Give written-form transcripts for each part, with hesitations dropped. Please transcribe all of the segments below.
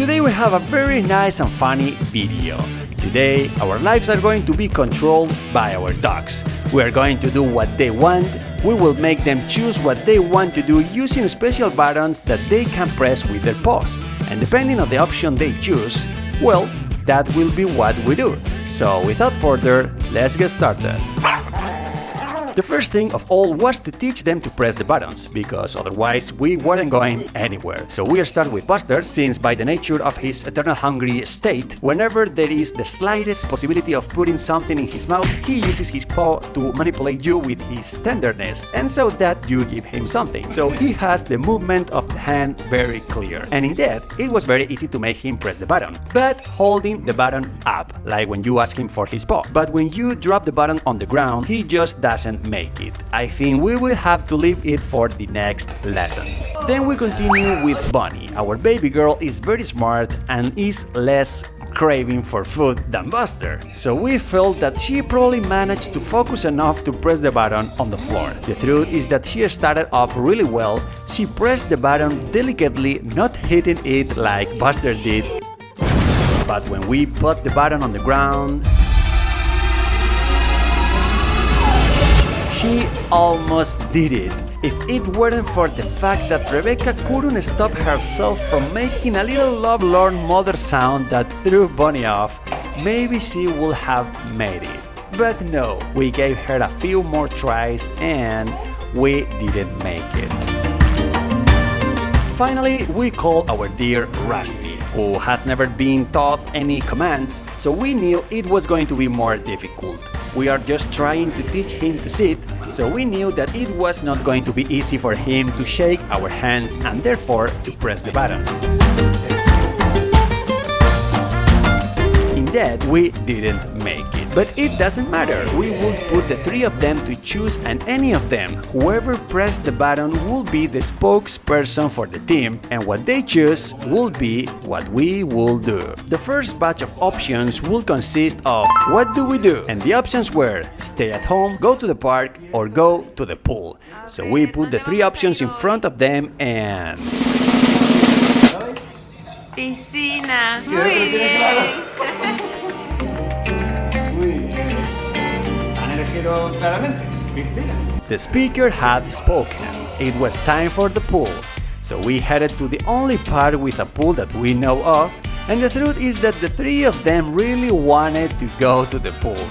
Today we have a very nice and funny video. Today our lives are going to be controlled by our dogs. We are going to do what they want. We will make them choose what they want to do using special buttons that they can press with their paws. And depending on the option they choose, well, that will be what we do. So without further, let's get started. The first thing of all was to teach them to press the buttons, because otherwise we weren't going anywhere. So we start with Buster, since by the nature of his eternal hungry state, whenever there is the slightest possibility of putting something in his mouth, he uses his paw to manipulate you with his tenderness, and so that you give him something. So he has the movement of the hand very clear. And indeed, it was very easy to make him press the button, but holding the button up, like when you ask him for his paw. But when you drop the button on the ground, he just doesn't make it. I think we will have to leave it for the next lesson. Then we continue with Bonnie. Our baby girl is very smart and is less craving for food than Buster. So we felt that she probably managed to focus enough to press the button on the floor. The truth is that she started off really well. She pressed the button delicately, not hitting it like Buster did. But when we put the button on the ground, she almost did it. If it weren't for the fact that Rebecca couldn't stop herself from making a little lovelorn mother sound that threw Bonnie off, maybe she would have made it. But no, we gave her a few more tries and we didn't make it. Finally, we call our dear Rusty, who has never been taught any commands, so we knew it was going to be more difficult. We are just trying to teach him to sit, so we knew that it was not going to be easy for him to shake our hands and therefore to press the button. Indeed, we didn't make it. But it doesn't matter, we will put the three of them to choose, and any of them, whoever pressed the button will be the spokesperson for the team, and what they choose will be what we will do. The first batch of options will consist of what do we do? And the options were stay at home, go to the park, or go to the pool. So we put the three options in front of them and... Piscina. Muy bien. The speaker had spoken. It was time for the pool. So we headed to the only part with a pool that we know of, and the truth is that the three of them really wanted to go to the pool.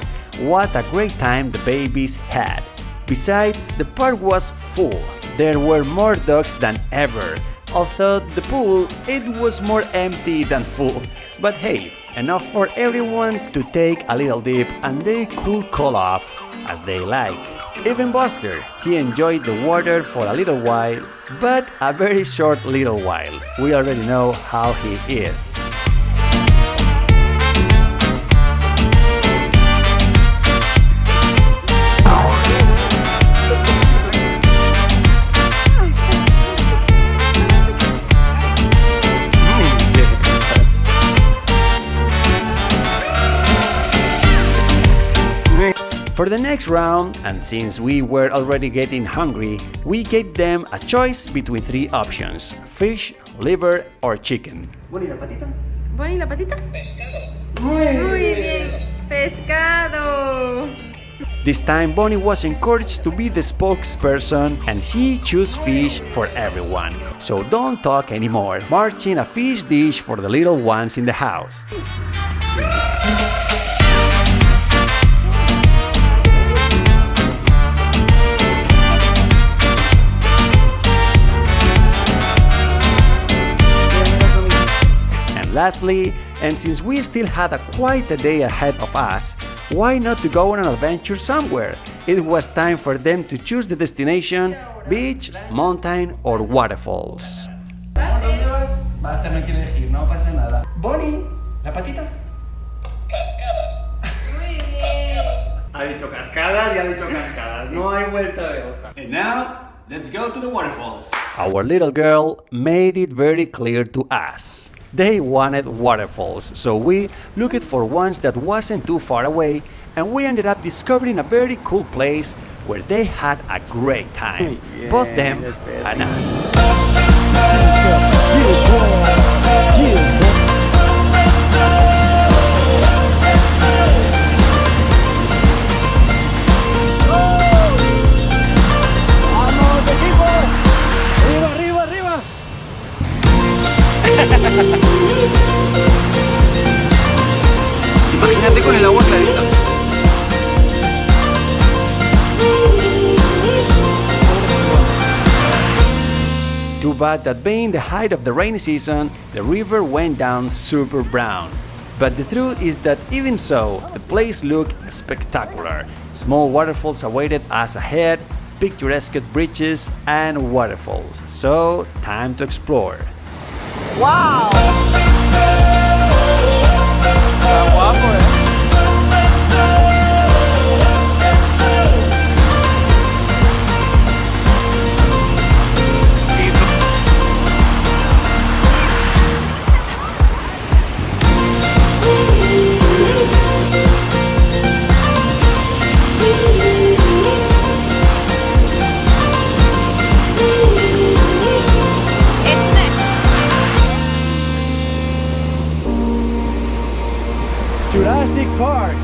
What a great time the babies had. Besides, the park was full. There were more dogs than ever. Although the pool, it was more empty than full. But hey, enough for everyone to take a little dip and they could cool off as they like. Even Buster, he enjoyed the water for a little while, but a very short little while. We already know how he is. For the next round, and since we were already getting hungry, we gave them a choice between three options: fish, liver, or chicken. ¿Bonnie la patita? Pescado. Muy bien. Pescado. This time Bonnie was encouraged to be the spokesperson and she chose fish for everyone. So don't talk anymore, marching a fish dish for the little ones in the house. Lastly, and since we still had quite a day ahead of us, why not to go on an adventure somewhere? It was time for them to choose the destination: beach, mountain, or waterfalls. Basta, no quiere elegir, no pasa nada. Bonnie, la patita. Cascadas. Muy bien. Ha dicho cascadas y ha dicho cascadas. No hay vuelta de hoja. And now, let's go to the waterfalls. Our little girl made it very clear to us. They wanted waterfalls, so we looked for ones that wasn't too far away, and we ended up discovering a very cool place where they had a great time, both them and us. Imagínate con el agua clarita. Too bad that being the height of the rainy season, the river went down super brown. But the truth is that even so, the place looked spectacular. Small waterfalls awaited us ahead, picturesque bridges and waterfalls. So, time to explore. ¡Wow! Está guapo, Jurassic Park!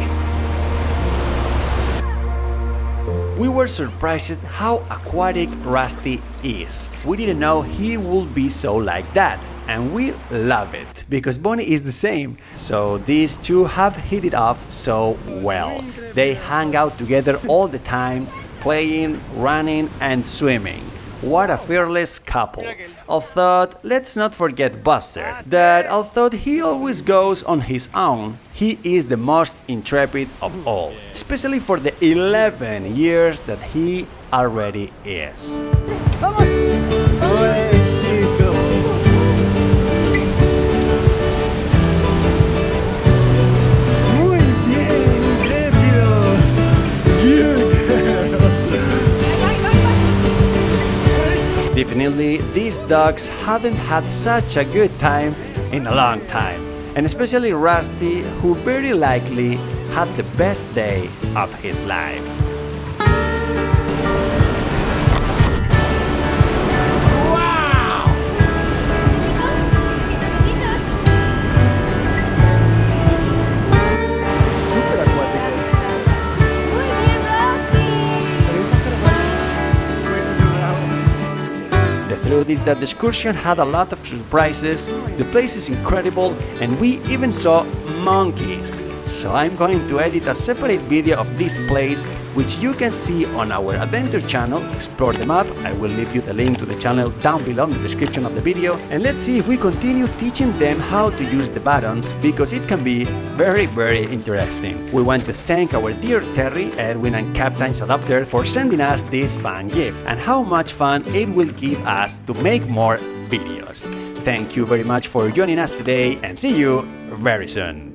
We were surprised how aquatic Rusty is. We didn't know he would be so like that, and we love it because Bonnie is the same. So these two have hit it off so well. They hang out together all the time, playing, running, and swimming. What a fearless couple. Although, let's not forget Buster, that although he always goes on his own, he is the most intrepid of all, especially for the 11 years that he already is. Definitely, these dogs hadn't had such a good time in a long time, and especially Rusty, who very likely had the best day of his life. The truth is that the excursion had a lot of surprises, the place is incredible, and we even saw monkeys. So I'm going to edit a separate video of this place, which you can see on our adventure channel, Explore the Map. I will leave you the link to the channel down below in the description of the video. And let's see if we continue teaching them how to use the buttons, because it can be very, very interesting. We want to thank our dear Terry, Edwin and Captain Adopter for sending us this fun gift, and how much fun it will give us to make more videos. Thank you very much for joining us today, and see you very soon.